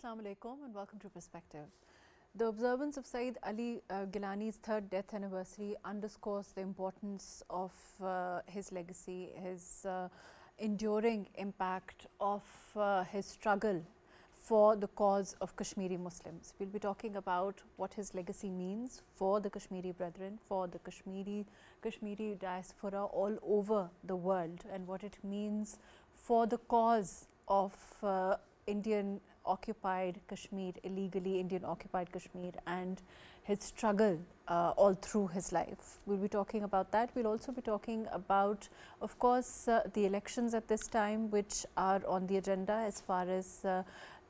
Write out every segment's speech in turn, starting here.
Assalamu alaikum and welcome to Perspective. The observance of Syed Ali Geelani's third death anniversary underscores the importance of his legacy, his enduring impact of his struggle for the cause of Kashmiri Muslims. We'll be talking about what his legacy means for the Kashmiri brethren, for the Kashmiri diaspora all over the world, and what it means for the cause of Indian occupied Kashmir, illegally Indian occupied Kashmir, and his struggle all through his life. We'll be talking about that. We'll also be talking about, of course, the elections at this time, which are on the agenda as far as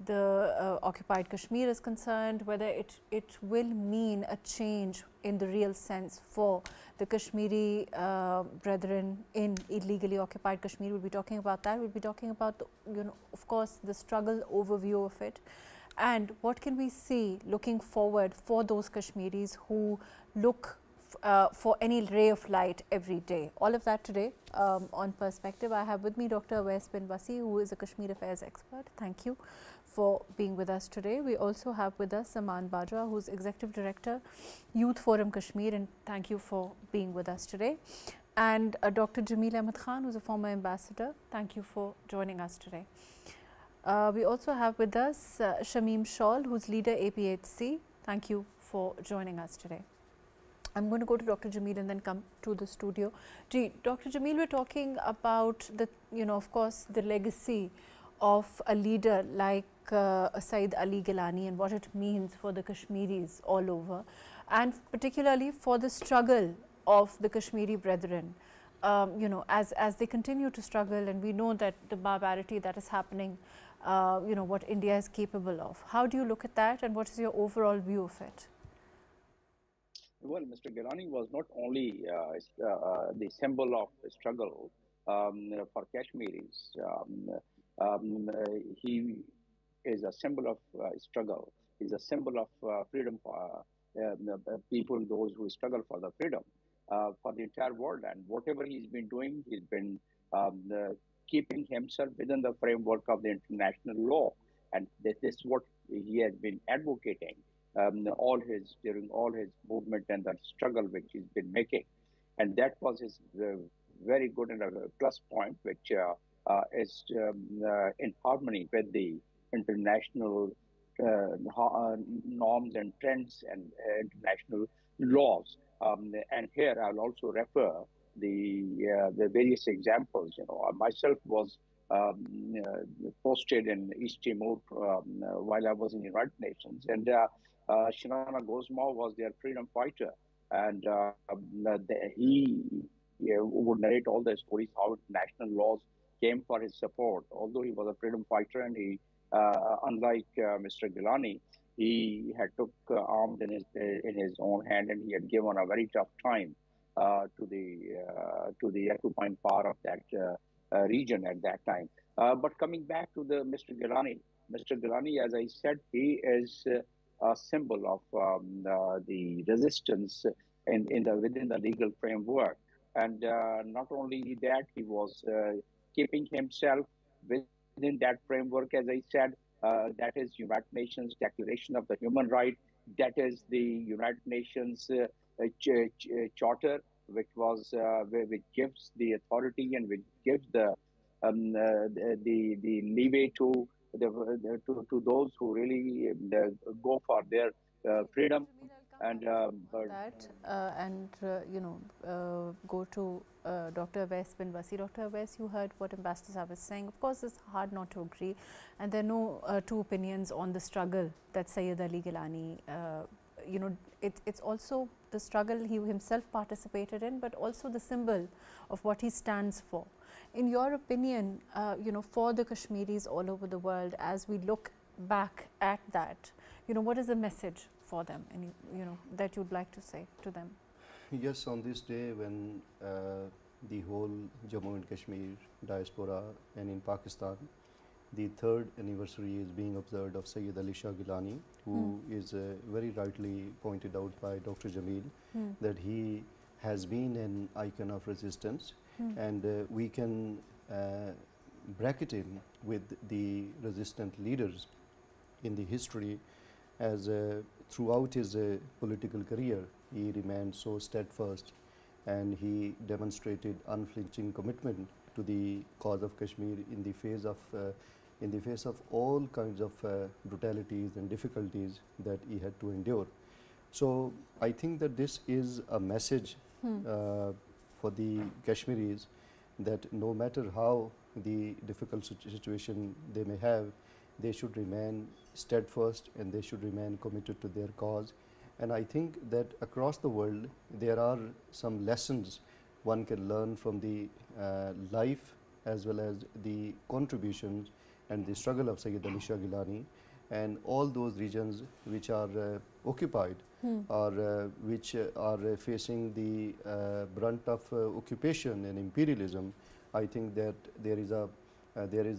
the occupied Kashmir is concerned, whether it will mean a change in the real sense for the Kashmiri brethren in illegally occupied Kashmir. We'll be talking about that. We'll be talking about, of course, the struggle overview of it, and what can we see looking forward for those Kashmiris who look for any ray of light every day. All of that today on Perspective. I have with me Dr. Awais Bin Wasi, who is a Kashmir affairs expert. Thank you for being with us today. We also have with us Zaman Bajwa, who is Executive Director, Youth Forum Kashmir, and thank you for being with us today. And Dr. Jamil, who is a former ambassador. Thank you for joining us today. We also have with us Shameem Shawl, who is leader APHC. Thank you for joining us today. I'm going to go to Dr. Jamil and then come to the studio. Dr. Jamil, we're talking about the, of course, the legacy of a leader like Syed Ali Geelani and what it means for the Kashmiris all over, and particularly for the struggle of the Kashmiri brethren. As they continue to struggle, and we know that the barbarity that is happening, what India is capable of. How do you look at that, and what is your overall view of it? Well, Mr. Geelani was not only the symbol of the struggle for Kashmiris. He is a symbol of struggle. He's a symbol of freedom for people, those who struggle for the freedom for the entire world. And whatever he's been doing, he's been keeping himself within the framework of the international law. And this is what he has been advocating during all his movement and the struggle which he's been making. And that was his very good and a plus point, which is in harmony with the international norms and trends and international laws. And here I'll also refer the various examples. Myself was posted in East Timor while I was in the United Nations, and Shinana Gozma was their freedom fighter, and he would narrate all the stories how international laws came for his support. Although he was a freedom fighter, and he, unlike Mr. Geelani, he had took arms in his own hand, and he had given a very tough time to the occupying power of that region at that time. But coming back to Mr. Geelani, as I said, he is a symbol of the resistance within the legal framework. And not only that, he was keeping himself within that framework, as I said. That is United Nations Declaration of the Human Rights. That is the United Nations Charter, which gives the authority and which gives the leeway to those who really go for their freedom. And go to Dr. Awais Bin Wasi. Dr. Awais, you heard what Ambassador Saab was saying. Of course, it's hard not to agree, and there are no two opinions on the struggle that Syed Ali Geelani. It's also the struggle he himself participated in, but also the symbol of what he stands for. In your opinion, for the Kashmiris all over the world, as we look back at that, what is the message for them, and that you'd like to say to them? Yes, on this day when the whole Jammu and Kashmir diaspora and in Pakistan, the third anniversary is being observed of Syed Ali Geelani, who is very rightly pointed out by Dr. Jamil that he has been an icon of resistance, and we can bracket him with the resistant leaders in the history, as throughout his political career, he remained so steadfast, and he demonstrated unflinching commitment to the cause of Kashmir in the face of all kinds of brutalities and difficulties that he had to endure. So I think that this is a message for the Kashmiris, that no matter how the difficult situation they may have, they should remain steadfast and they should remain committed to their cause. And I think that across the world there are some lessons one can learn from the life as well as the contributions and the struggle of Syed Ali Geelani, and all those regions which are occupied or which are facing the brunt of occupation and imperialism. I think that there is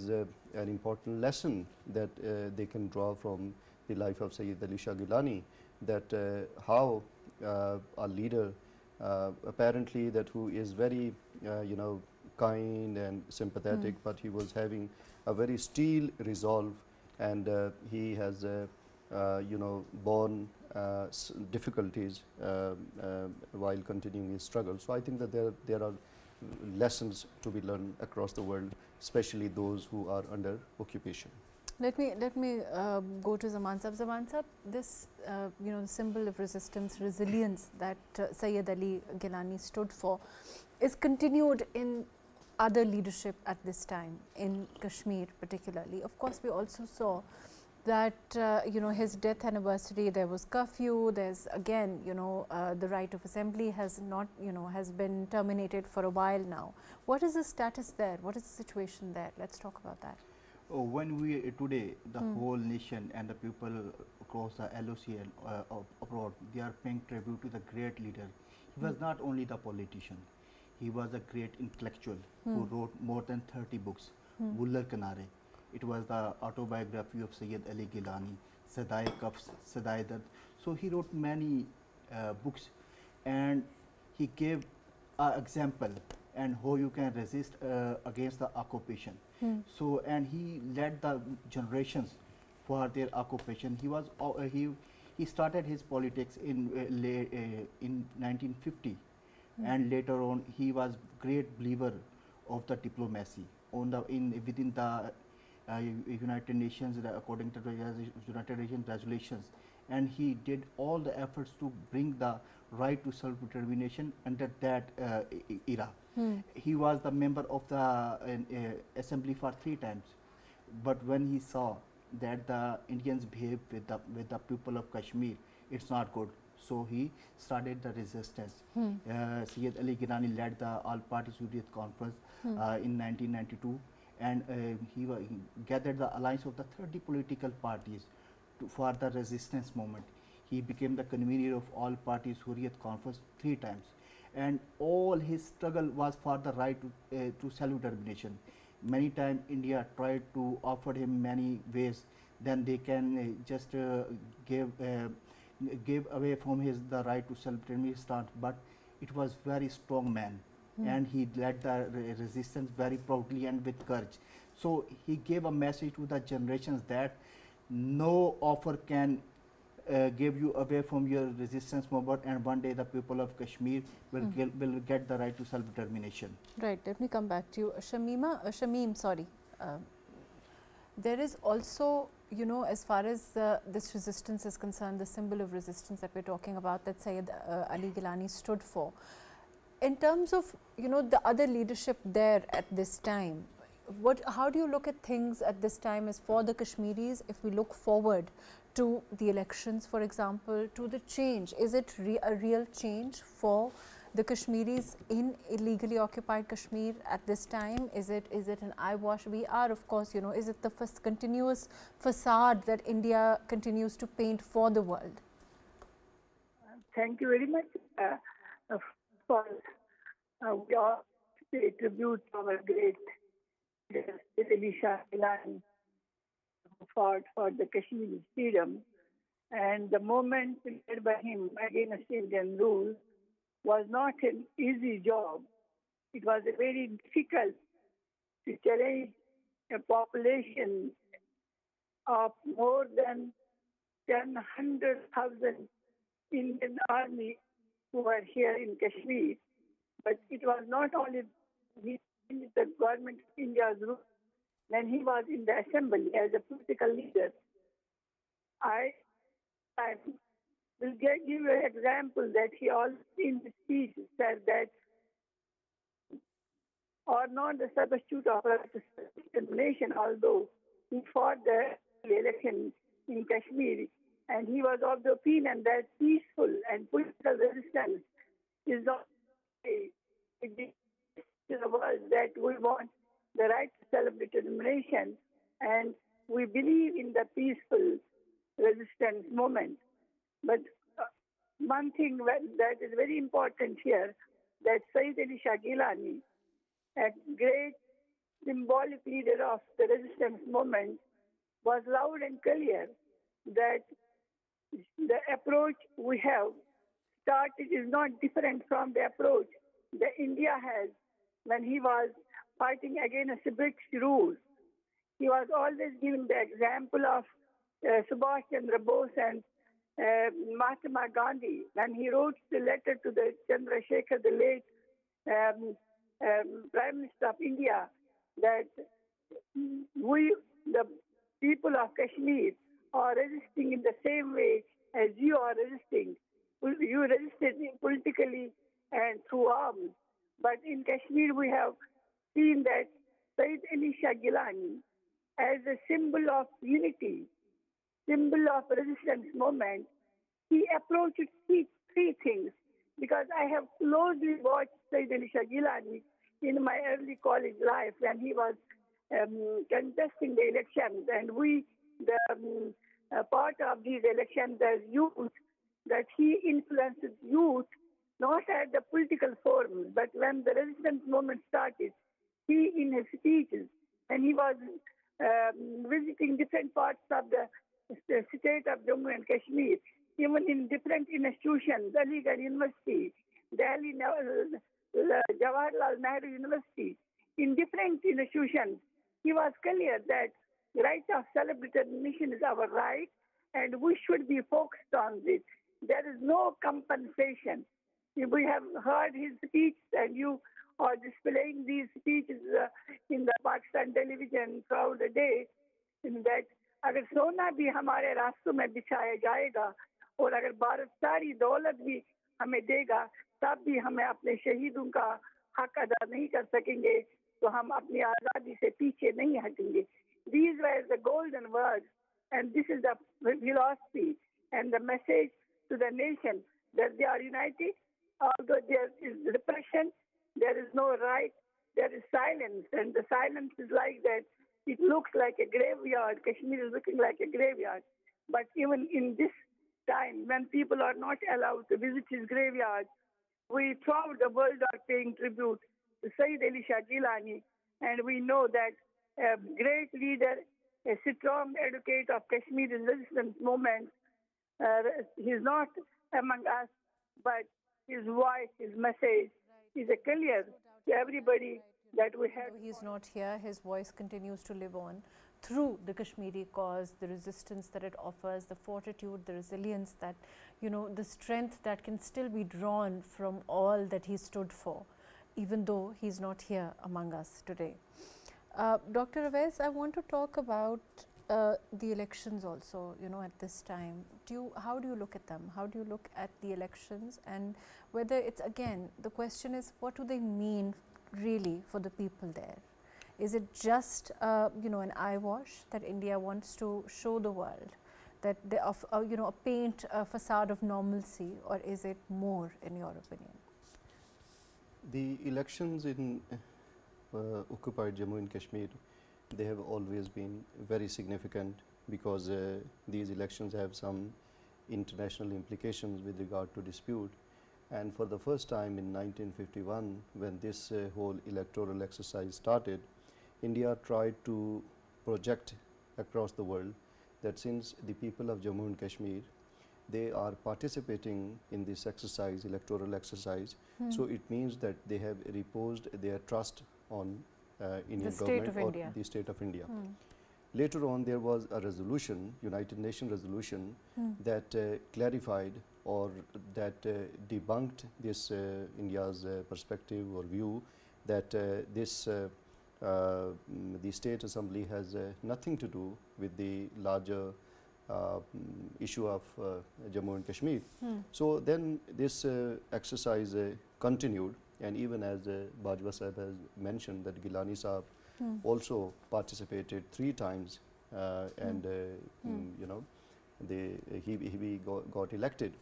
an important lesson that they can draw from the life of Syed Ali Geelani, that how a leader apparently that who is very kind and sympathetic, but he was having a very steel resolve, and he has borne difficulties while continuing his struggle. So I think that there are lessons to be learned across the world, especially those who are under occupation. Let me go to Zaman Sahib. Zaman Sahib, this the symbol of resistance, resilience that Syed Ali Geelani stood for, is continued in other leadership at this time in Kashmir particularly. Of course, we also saw that his death anniversary, there was curfew. There's again the right of assembly has not has been terminated for a while now. What is the status there? What is the situation there? Let's talk about that. Oh, when we today the whole nation and the people across the LOC and abroad, they are paying tribute to the great leader. He was not only the politician, he was a great intellectual who wrote more than 30 books. Bullar Kanare, it was the autobiography of Syed Ali Geelani, Sadai Kafs, Sadai Dard. So he wrote many books, and he gave an example and how you can resist against the occupation. So, and he led the generations for their occupation. He was he started his politics in 1950, and later on he was great believer of the diplomacy within the United Nations, according to the United Nations resolutions, and he did all the efforts to bring the right to self-determination under that era. He was the member of the assembly for 3 times, but when he saw that the Indians behave with the people of Kashmir, it's not good, so he started the resistance. Syed Ali Geelani led the all-party Hurriyat conference in 1992, and he gathered the alliance of the 30 political parties for the resistance movement. He became the convener of all parties Hurriyat conference 3 times, and all his struggle was for the right to self-determination. Many times India tried to offer him many ways, then they can just give away from the right to self-determination, but it was very strong man, and he led the resistance very proudly and with courage. So he gave a message to the generations that no offer can give you away from your resistance movement, and one day the people of Kashmir will get the right to self-determination. Right. Let me come back to you, Shameem. Sorry. There is also, as far as this resistance is concerned, the symbol of resistance that we're talking about, that Syed Ali Geelani stood for. In terms of the other leadership there at this time, how do you look at things at this time as for the Kashmiris? If we look forward to the elections, for example, to the change, is it a real change for the Kashmiris in illegally occupied Kashmir at this time? Is it an eyewash? We are, of course, is it the continuous facade that India continues to paint for the world? Thank you very much. We all pay tribute to our great Syed Ali Geelani, who fought for the Kashmiri freedom, and the movement led by him against Indian rule was not an easy job. It was a very difficult to challenge a population of more than 100,000 Indian army who were here in Kashmir. But it was not only he changed the government of India's rule when he was in the assembly as a political leader. I will give you an example that he also in his speech said that or not the substitute of discrimination, although he fought the election in Kashmir, and he was of the opinion that peaceful and political resistance is not a world that we want the right to self-determination, and we believe in the peaceful resistance movement. But one thing that is very important here, that Syed Ali Geelani, a great symbolic leader of the resistance movement, was loud and clear that the approach we have started is not different from the approach that India has when he was fighting against British rule. He was always giving the example of Subhash Chandra Bose and Mahatma Gandhi when he wrote the letter to the Chandrasekhar, the late Prime Minister of India, that we, the people of Kashmir, are resisting in the same way as you are resisting. You resisted politically and through arms. But in Kashmir, we have seen that Syed Ali Geelani, as a symbol of unity, symbol of resistance movement, he approached three things. Because I have closely watched Syed Ali Geelani in my early college life when he was contesting the elections, and we, the part of these elections as youth, that he influenced youth not at the political forum, but when the resistance movement started, he in his speeches, and he was visiting different parts of the state of Jammu and Kashmir, even in different institutions, Aligarh University, Delhi, Jawaharlal Nehru University, in different institutions, he was clear that the right of self-determination is our right, and we should be focused on this. There is no compensation. We have heard his speech, and you are displaying these speeches in the Pakistan television throughout the day, in that अगर सोना भी हमारे रास्तों में बिछाया जाएगा और अगर भारत सारी दौलत भी हमें देगा तब भी हमें अपने शहीदों का हक अदा नहीं कर सकेंगे तो हम अपनी आज़ादी से पीछे नहीं हटेंगे. These were the golden words, and this is the philosophy and the message to the nation that they are united. Although there is repression, there is no right, there is silence, and the silence is like that. It looks like a graveyard. Kashmir is looking like a graveyard. But even in this time, when people are not allowed to visit his graveyard, we throughout the world are paying tribute to Syed Ali Geelani, and we know that a great leader, a strong advocate of Kashmir's resistance movement, he's not among us, but his voice, his message is a clear to everybody that we have. Though he's not here, his voice continues to live on through the Kashmiri cause, the resistance that it offers, the fortitude, the resilience that, you know, the strength that can still be drawn from all that he stood for, even though he's not here among us today. Dr. Awais, I want to talk about the elections also, you know, at this time. How do you look at them? How do you look at the elections, and whether it's, again, the question is, what do they mean really for the people there? Is it just you know, an eyewash that India wants to show the world, that they you know, paint a facade of normalcy, or is it more, in your opinion? The elections in occupied Jammu and Kashmir, they have always been very significant because these elections have some international implications with regard to dispute. And for the first time in 1951, when this whole electoral exercise started, India tried to project across the world that since the people of Jammu and Kashmir, they are participating in this exercise, electoral exercise, so it means that they have reposed their trust on Indian government or the state of India. Later on, there was a resolution, United Nations resolution, that clarified or that debunked this India's perspective or view that the State Assembly has nothing to do with the larger issue of Jammu and Kashmir. So then this exercise continued, and even as Bajwa Sahib has mentioned that Geelani Sahib also participated 3 times and you know, he got elected.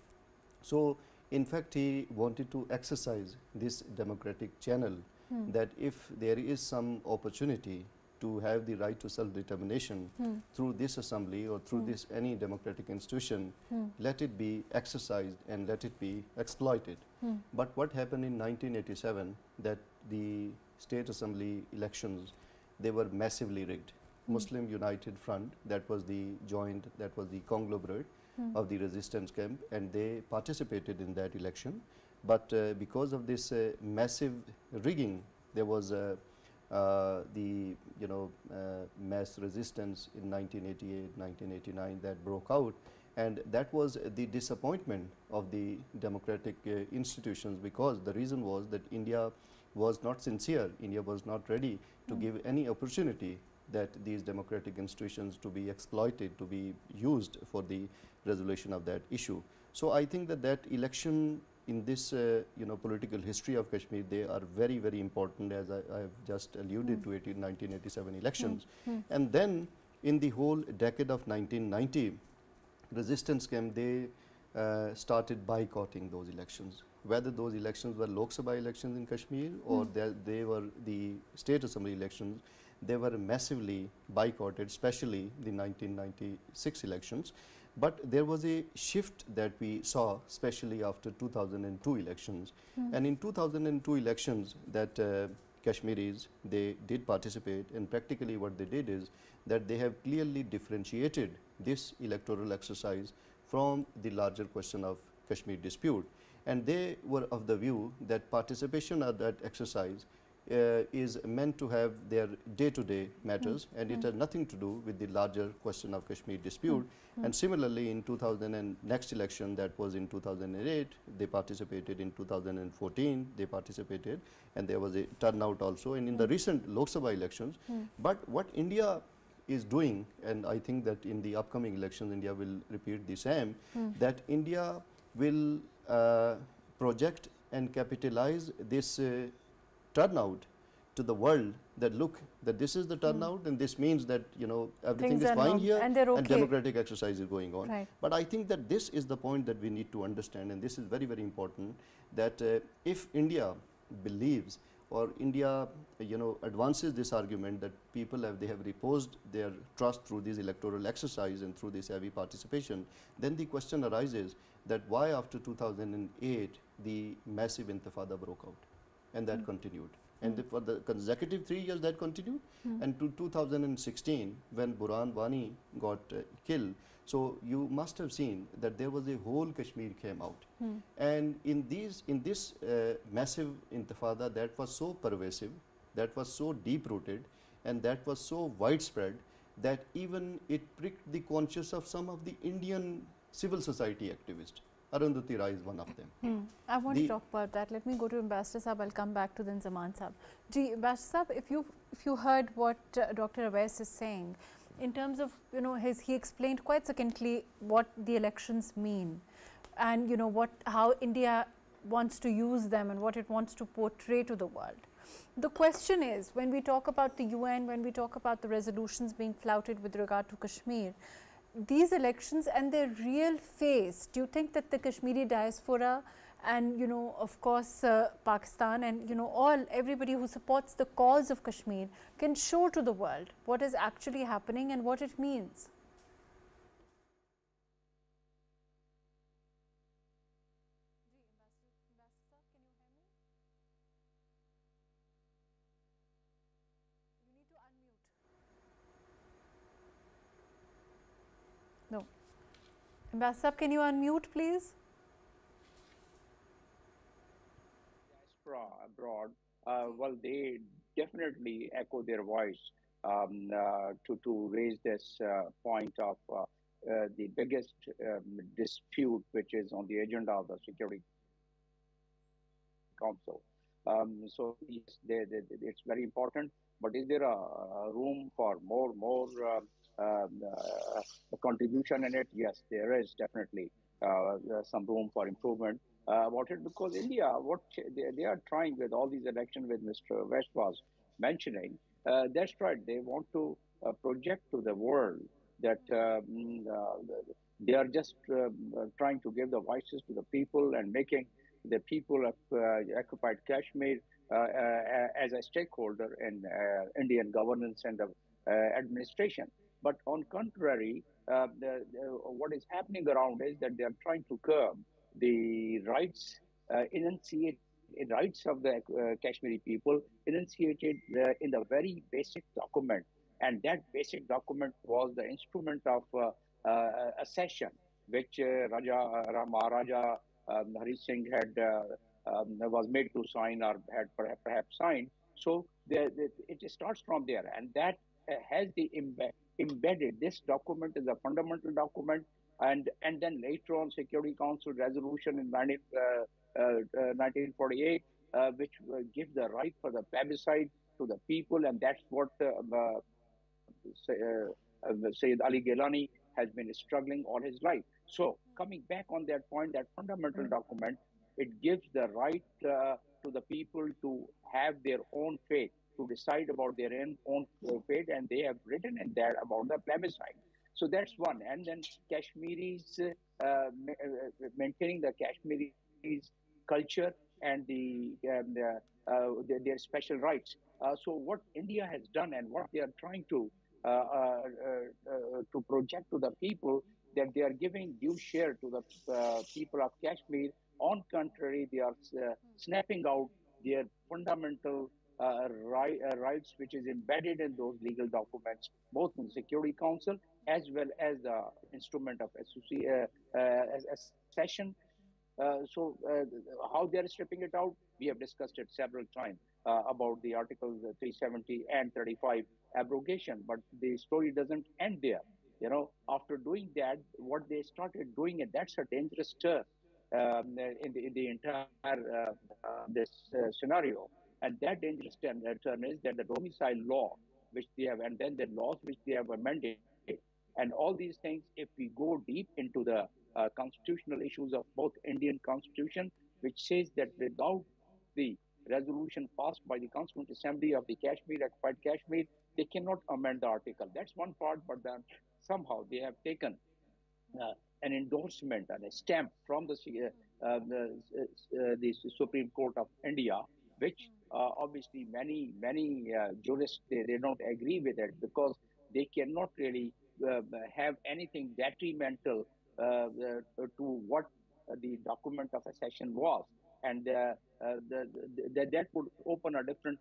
So in fact he wanted to exercise this democratic channel that if there is some opportunity to have the right to self-determination through this assembly or through this any democratic institution, let it be exercised and let it be exploited. But what happened in 1987, that the State Assembly elections, they were massively rigged. Muslim United Front, that was the joint, that was the conglomerate of the resistance camp, and they participated in that election. But because of this massive rigging, there was the mass resistance in 1988, 1989 that broke out, and that was the disappointment of the democratic institutions, because the reason was that India was not sincere, India was not ready to give any opportunity that these democratic institutions to be exploited, to be used for the resolution of that issue. So I think that that election in this political history of Kashmir, they are very, very important, as I have just alluded to it in 1987 elections. And then in the whole decade of 1990, resistance came, they started boycotting those elections. Whether those elections were Lok Sabha elections in Kashmir or they were the State Assembly elections, they were massively boycotted, especially the 1996 elections. But there was a shift that we saw, especially after 2002 elections. And in 2002 elections, that Kashmiris, they did participate, and practically what they did is that they have clearly differentiated this electoral exercise from the larger question of Kashmir dispute. And they were of the view that participation at that exercise is meant to have their day-to-day matters, and it has nothing to do with the larger question of Kashmir dispute. And similarly, in 2000 and next election, that was in 2008, they participated. In 2014, they participated, and there was a turnout also, and in the recent Lok Sabha elections. But what India is doing, and I think that in the upcoming elections, India will repeat the same, that India will project and capitalize this turnout to the world, that look, that this is the turnout, and this means that everything is fine here, and democratic exercise is going on. Right. But I think that this is the point that we need to understand, and this is very, very important, that if India believes or India advances this argument that people they have reposed their trust through this electoral exercise and through this heavy participation, then the question arises that why after 2008 the massive intifada broke out, and that continued. And for the consecutive 3 years that continued, and to 2016 when Burhan Wani got killed. So you must have seen that there was a whole Kashmir came out, and in this massive intifada that was so pervasive, that was so deep rooted, and that was so widespread that even it pricked the conscience of some of the Indian civil society activists. Arundhati Rai is one of them. I want to talk about that. Let me go to Ambassador Sahib. I'll come back to then Zaman Sahib. Ambassador Sahib, if you heard what Dr. Awais is saying, in terms of he explained quite succinctly what the elections mean, and how India wants to use them and what it wants to portray to the world. The question is, when we talk about the UN, when we talk about the resolutions being flouted with regard to Kashmir, these elections and their real face, do you think that the Kashmiri diaspora and of course Pakistan and everybody who supports the cause of Kashmir can show to the world what is actually happening and what it means? Ambassador, can you unmute, please? Diaspora abroad, well, they definitely echo their voice to raise this point of the biggest dispute which is on the agenda of the Security Council. So yes, it's very important. But is there a room for more contribution in it? Yes, there is definitely some room for improvement about it, because India, what they are trying with all these elections, with Mr. West was mentioning, that's right. They want to project to the world that they are just trying to give the voices to the people and making the people of occupied Kashmir as a stakeholder in Indian governance and administration. But on contrary, what is happening around is that they are trying to curb the rights, enunciate rights of the Kashmiri people, enunciated in the very basic document. And that basic document was the instrument of accession, which Maharaja Hari Singh had was made to sign, or had perhaps signed. So it starts from there, and that has the embedded. This document is a fundamental document, and then later on, Security Council resolution in 1948, which gives the right for the plebiscite to the people, and that's what Syed Ali Geelani has been struggling all his life. So coming back on that point, that fundamental document, it gives the right to the people to have their own fate, to decide about their own fate, and they have written in there about the plebiscite. So that's one. And then Kashmiris, maintaining the Kashmiris culture and their special rights. So what India has done and what they are trying to project to the people, that they are giving due share to the people of Kashmir. On contrary, they are snapping out their fundamental rights, which is embedded in those legal documents, both in the Security Council as well as the instrument of accession. So how they are stripping it out, we have discussed it several times about the Articles 370 and 35 abrogation, but the story doesn't end there. You know, after doing that, what they started doing, and that's a dangerous turn in the entire this scenario. And that dangerous turn is that the domicile law, which they have, and then the laws which they have amended, and all these things, if we go deep into the constitutional issues of both Indian Constitution, which says that without the resolution passed by the Constituent Assembly of the Kashmir, occupied Kashmir, they cannot amend the article. That's one part, but then somehow they have taken an endorsement and a stamp from the Supreme Court of India, which obviously many jurists, they don't agree with it, because they cannot really have anything detrimental to what the document of accession was. And that would open a different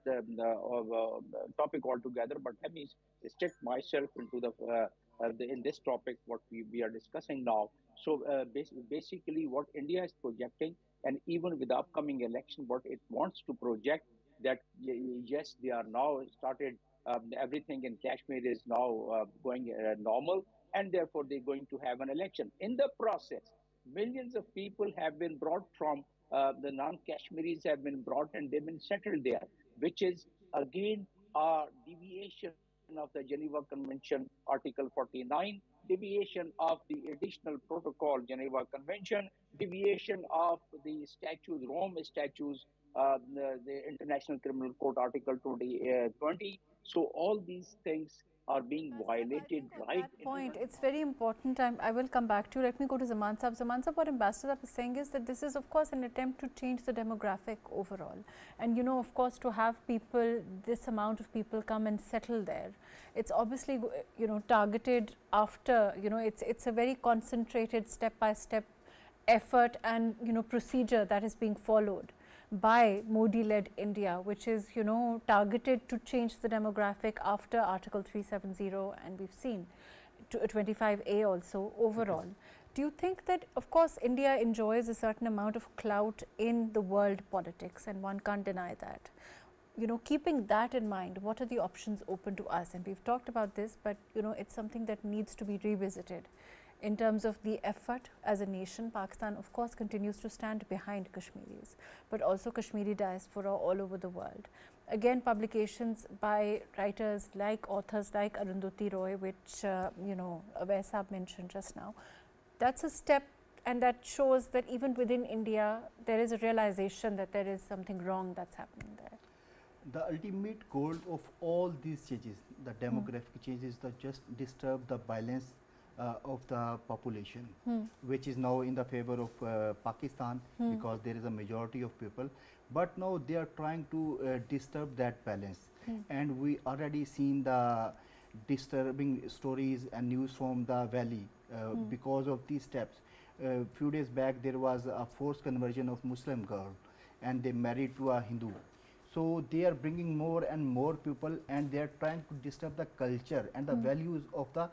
topic altogether. But let me stick myself into in this topic, what we are discussing now. So basically what India is projecting, and even with the upcoming election, what it wants to project, that yes, they are now started, everything in Kashmir is now going normal, and therefore they're going to have an election. In the process, millions of people have been brought from the non-Kashmiris have been brought, and they've been settled there, which is again a deviation of the Geneva Convention, Article 49, deviation of the additional protocol, Geneva Convention, deviation of the statutes, Rome statutes, the International Criminal Court, Article 20. So all these things are being violated. At that point, it's very important. I will come back to you. Let me go to Zaman Sahab. Zaman Sahab, what Ambassador is saying is that this is, of course, an attempt to change the demographic overall. And, you know, of course, to have people, this amount of people come and settle there, it's obviously, you know, targeted after, you know, it's a very concentrated step-by-step effort and, you know, procedure that is being followed by Modi-led India, which is, you know, targeted to change the demographic after Article 370, and we've seen to 25A also overall. Do you think that, of course, India enjoys a certain amount of clout in the world politics, and one can't deny that. keeping that in mind, what are the options open to us? And we've talked about this, but it's something that needs to be revisited in terms of the effort as a nation. Pakistan, of course, continues to stand behind Kashmiris, but also Kashmiri diaspora all over the world. Again, publications by writers like authors like Arundhati Roy, which Awais Saab mentioned just now, that's a step, and that shows that even within India there is a realization that there is something wrong that's happening there. The ultimate goal of all these changes, the demographic changes, that just disturb the balance of the population, which is now in the favor of Pakistan, because there is a majority of people. But now they are trying to disturb that balance, and we already seen the disturbing stories and news from the valley because of these steps. Few days back there was a forced conversion of Muslim girl, and they married to a Hindu. So they are bringing more and more people, and they are trying to disturb the culture and the values of the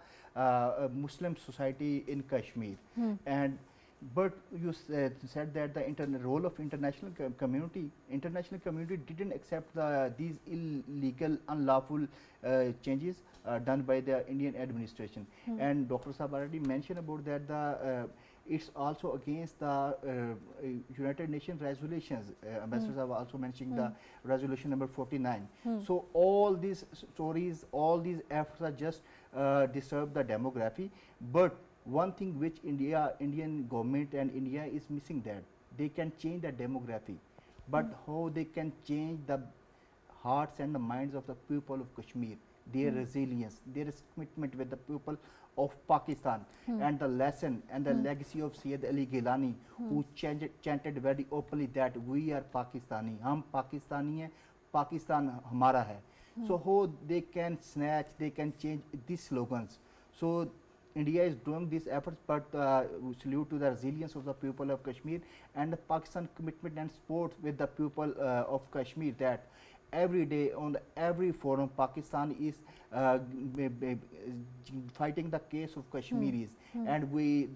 Muslim society in Kashmir. But you said that the role of international community didn't accept these illegal, unlawful changes done by the Indian administration. And Dr. Saab already mentioned about that it's also against the United Nations resolutions. Ambassador Saab also mentioning the resolution number 49. So all these stories, all these efforts are just disturb the demography. But one thing which Indian government and India is missing, that they can change the demography, but how they can change the hearts and the minds of the people of Kashmir, their resilience, their commitment with the people of Pakistan, and the lesson and the legacy of Syed Ali Geelani, who chanted very openly that we are Pakistani, hum Pakistani hai, Pakistan hamara hai. So how they can snatch, they can change these slogans. So India is doing these efforts, but we salute to the resilience of the people of Kashmir and the Pakistan commitment and support with the people of Kashmir, that every day on every forum Pakistan is fighting the case of Kashmiris, and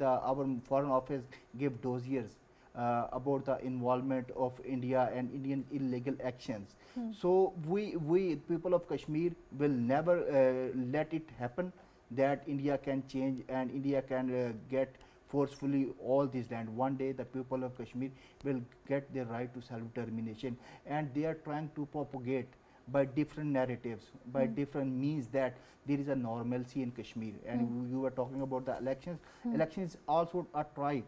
our foreign office give dossiers about the involvement of India and Indian illegal actions. So we people of Kashmir will never let it happen that India can change and India can get forcefully all this land. One day the people of Kashmir will get their right to self-determination, and they are trying to propagate by different narratives, by different means, that there is a normalcy in Kashmir. And you were talking about the elections. Elections also are trying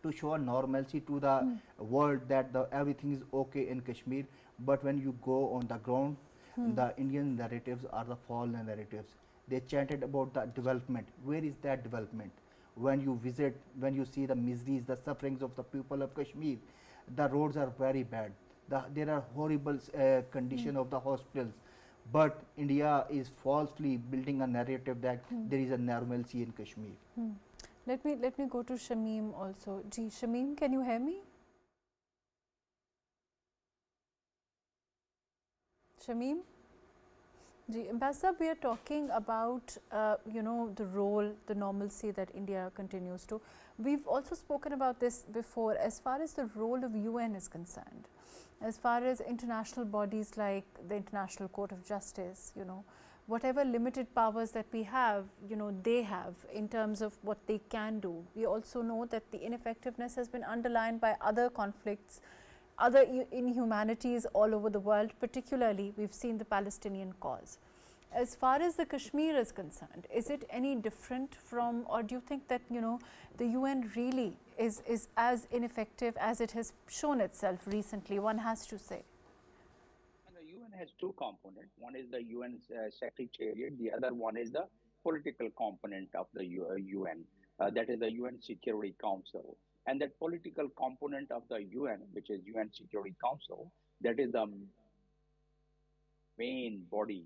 to show a normalcy to the world, that everything is okay in Kashmir. But when you go on the ground, the Indian narratives are the fallen narratives. They chanted about the development. Where is that development? When you visit, when you see the miseries, the sufferings of the people of Kashmir, the roads are very bad. There are horrible condition of the hospitals. But India is falsely building a narrative that there is a normalcy in Kashmir. Let me go to Shameem also. Ji, Shameem, can you hear me? Shameem? Ji, Ambassador, we are talking about the role, the normalcy that India continues to. We've also spoken about this before as far as the role of UN is concerned, as far as international bodies like the International Court of Justice, whatever limited powers that we have, they have in terms of what they can do. We also know that the ineffectiveness has been underlined by other conflicts, other inhumanities all over the world. Particularly, we've seen the Palestinian cause. As far as the Kashmir is concerned, is it any different from, or do you think that the UN really is as ineffective as it has shown itself recently, one has to say? The UN has two components. One is the UN Secretariat, the other one is the political component of the UN, that is the UN Security Council. And that political component of the UN, which is UN Security Council, that is the main body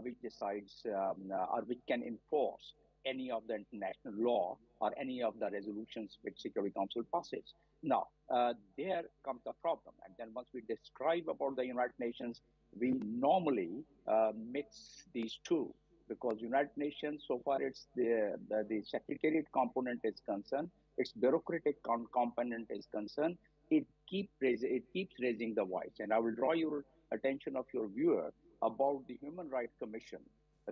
which decides or which can enforce any of the international law or any of the resolutions which Security Council passes. Now, there comes the problem. And then once we describe about the United Nations, we normally mix these two, because United Nations, so far it's the Secretariat component is concerned, its bureaucratic component is concerned, it keeps raising the voice. And I will draw your attention of your viewer about the Human Rights Commission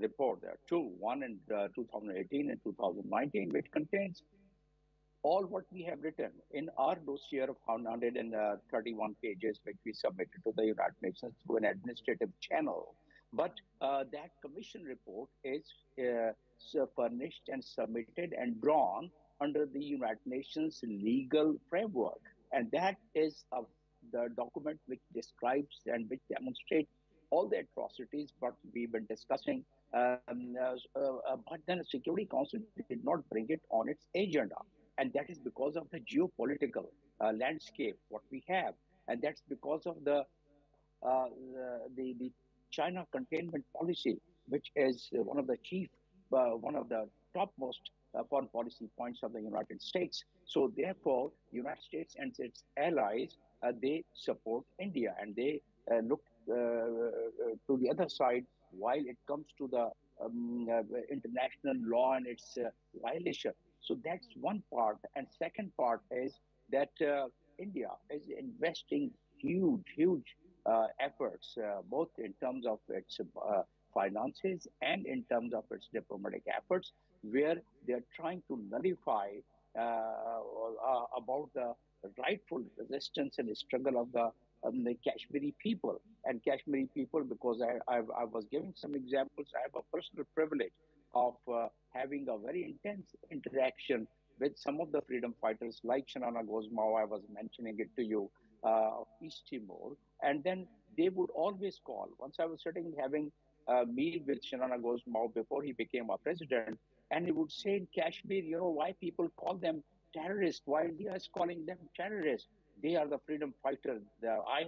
report. There are two, one in 2018 and 2019, which contains all what we have written in our dossier of 131 pages, which we submitted to the United Nations through an administrative channel. But that commission report is furnished and submitted and drawn under the United Nations legal framework. And that is the document which describes and which demonstrates all the atrocities what we've been discussing. But then the Security Council did not bring it on its agenda. And that is because of the geopolitical landscape, what we have. And that's because of the China containment policy, which is one of the topmost foreign policy points of the United States. So therefore, United States and its allies, they support India, and they look to the other side while it comes to the international law and its violation. So that's one part. And second part is that India is investing huge efforts, both in terms of its finances and in terms of its diplomatic efforts, where they're trying to nullify about the rightful resistance and struggle of the Kashmiri people. And Kashmiri people, because I was giving some examples, I have a personal privilege of having a very intense interaction with some of the freedom fighters like Shanana Gozmao, I was mentioning it to you, of East Timor. And then they would always call. Once I was sitting having a meal with Shanana Gozmao before he became a president, and he would say in Kashmir, you know, why people call them terrorists? Why India is calling them terrorists? They are the freedom fighters. I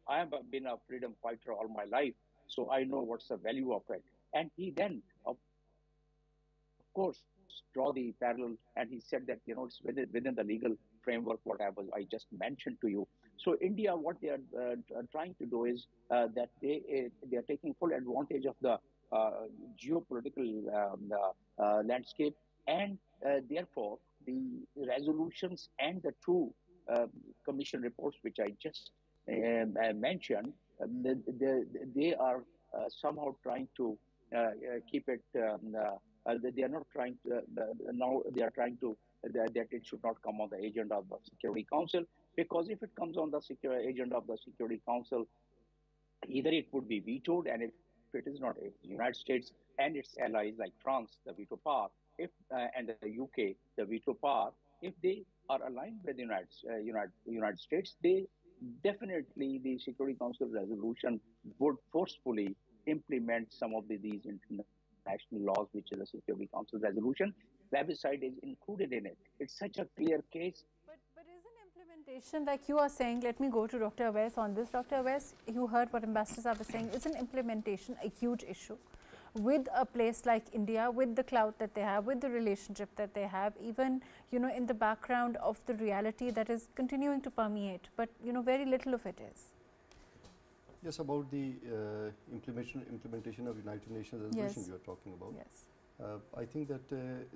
have been a freedom fighter all my life, so I know what's the value of it. And he then, of course, draw the parallel, and he said that, you know, it's within the legal framework what I just mentioned to you. So India, what they are trying to do is that they are taking full advantage of the geopolitical landscape, and therefore the resolutions and the two commission reports which I just mentioned, they are somehow trying to keep it. They are not trying to now. They are trying to that it should not come on the agenda of the Security Council, because if it comes on the agenda of the Security Council, either it would be vetoed, and if it is not, if the United States and its allies like France, the veto power, if and the UK, the veto power, if they are aligned with the United States, they definitely the Security Council resolution would forcefully implement some of these international laws, which is a Security Council resolution. Plebiscite is included in it. It's such a clear case. But isn't implementation, like you are saying, let me go to Dr. Awais on this. Dr. Awais, you heard what Ambassador Saab was saying. Isn't implementation a huge issue? With a place like India, with the clout that they have, with the relationship that they have, even, you know, in the background of the reality that is continuing to permeate, but, you know, very little of it is. Yes, about the implementation of United Nations resolution you are talking about. Yes. I think that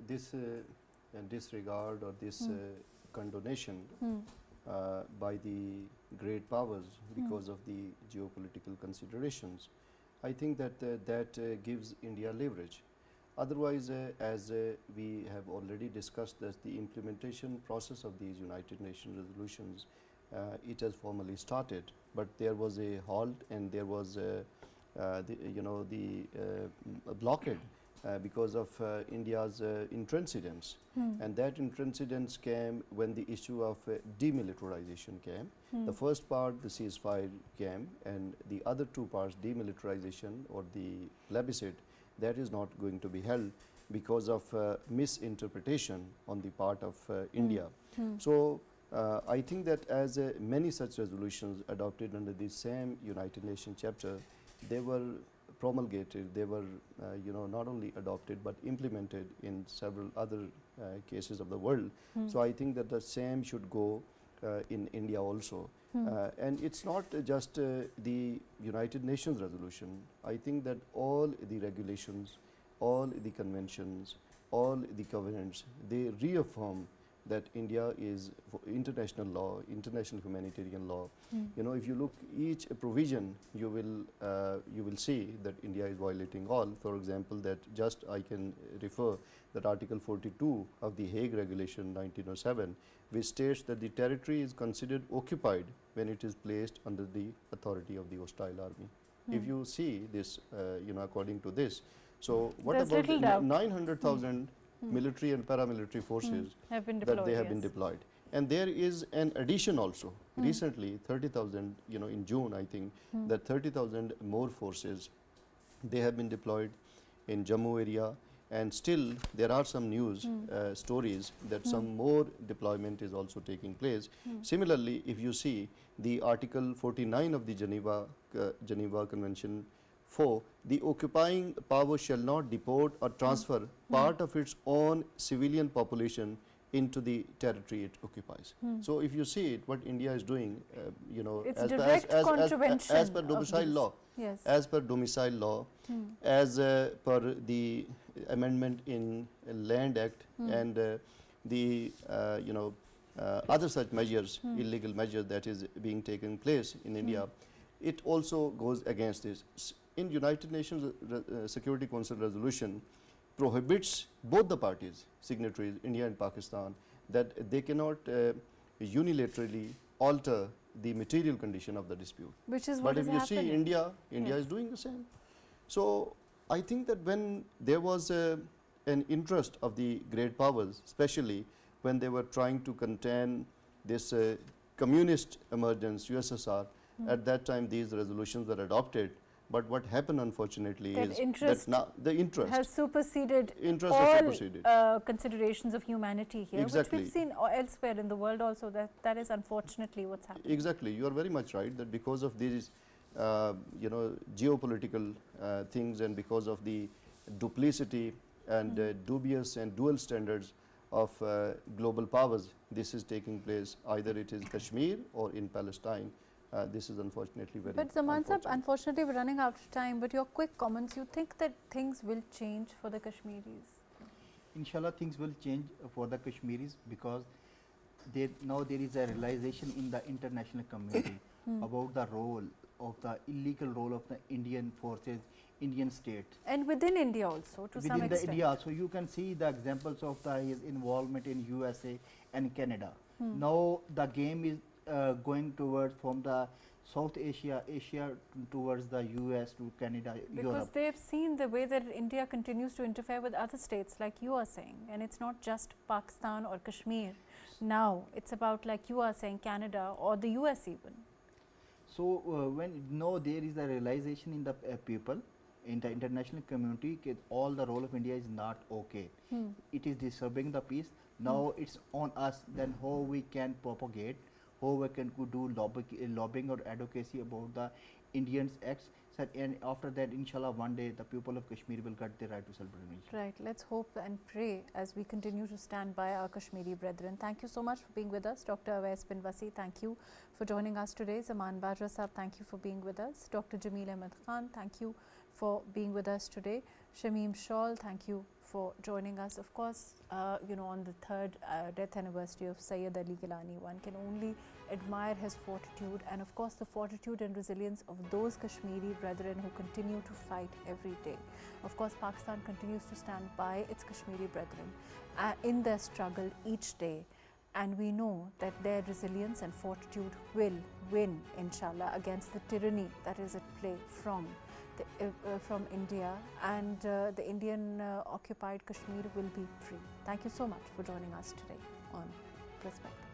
this disregard or this condonation by the great powers because of the geopolitical considerations, I think that that gives India leverage. Otherwise, as we have already discussed, that the implementation process of these United Nations resolutions, it has formally started, but there was a halt, and there was a blockade because of India's intransigence, and that intransigence came when the issue of demilitarization came. The first part, the ceasefire, came, and the other two parts, demilitarization or the plebiscite, that is not going to be held because of misinterpretation on the part of India. So I think that as many such resolutions adopted under the same United Nations chapter, they were promulgated, they were not only adopted but implemented in several other cases of the world. So I think that the same should go in India also. And it's not just the United Nations resolution. I think that all the regulations, all the conventions, all the covenants, they reaffirm that India is for international law, international humanitarian law. You know, if you look each provision, you will see that India is violating all. For example, that just I can refer that Article 42 of the Hague Regulation 1907, which states that the territory is considered occupied when it is placed under the authority of the hostile army. If you see this, you know, according to this, so what There's about 900,000 military and paramilitary forces have been deployed, that they have been deployed? And there is an addition also. Recently, 30,000, you know, in June, I think, that 30,000 more forces, they have been deployed in Jammu area. And still, there are some news stories that some more deployment is also taking place. Similarly, if you see the Article 49 of the Geneva Convention 4, the occupying power shall not deport or transfer part of its own civilian population into the territory it occupies. So if you see it, what India is doing, you know, it's as per domicile law, as per domicile law, as per the amendment in Land Act and the you know, other such measures, illegal measures that is being taken place in India, it also goes against this. In United Nations Security Council resolution prohibits both the parties, signatories, India and Pakistan, that they cannot unilaterally alter the material condition of the dispute. Which is what but is if you happening. see India is doing the same. So I think that when there was an interest of the great powers, especially when they were trying to contain this communist emergence, USSR, at that time these resolutions were adopted. But what happened, unfortunately, that is that now the interest has superseded all considerations of humanity here, which we've seen elsewhere in the world also. That is unfortunately what's happening. Exactly, you are very much right that because of these, you know, geopolitical things and because of the duplicity and dubious and dual standards of global powers, this is taking place. Either it is Kashmir or in Palestine. This is unfortunately very But Zaman Sahab, unfortunately we're running out of time, but your quick comments, you think that things will change for the Kashmiris? Inshallah, things will change for the Kashmiris because now there is a realization in the international community about the role of the illegal role of the Indian forces, Indian state. And within India also, to some extent. Within India also, you can see the examples of his involvement in USA and Canada. Now the game is going towards from the South Asia towards the US to Canada, because Europe. They've seen the way that India continues to interfere with other states, like you are saying, and it's not just Pakistan or Kashmir. Now it's about, like you are saying, Canada or the US even. So when there is a realization in the people, in the international community, all the role of India is not okay. It is disturbing the peace. Now it's on us then how we can propagate, how we can do lobbying or advocacy about the Indians acts, and after that, inshallah, one day the people of Kashmir will get the right to self-determination. Right. Let's hope and pray as we continue to stand by our Kashmiri brethren. Thank you so much for being with us. Dr. Awais Bin Wasi, thank you for joining us today. Zaman Bajwa Sahab, thank you for being with us. Dr. Jamil Ahmed Khan, thank you for being with us today. Shameem Shawl, thank you for joining us. Of course, you know, on the third death anniversary of Syed Ali Geelani, one can only admire his fortitude and of course the fortitude and resilience of those Kashmiri brethren who continue to fight every day. Of course, Pakistan continues to stand by its Kashmiri brethren in their struggle each day, and we know that their resilience and fortitude will win, inshallah, against the tyranny that is at play from India, and the Indian occupied Kashmir will be free. Thank you so much for joining us today on Perspective.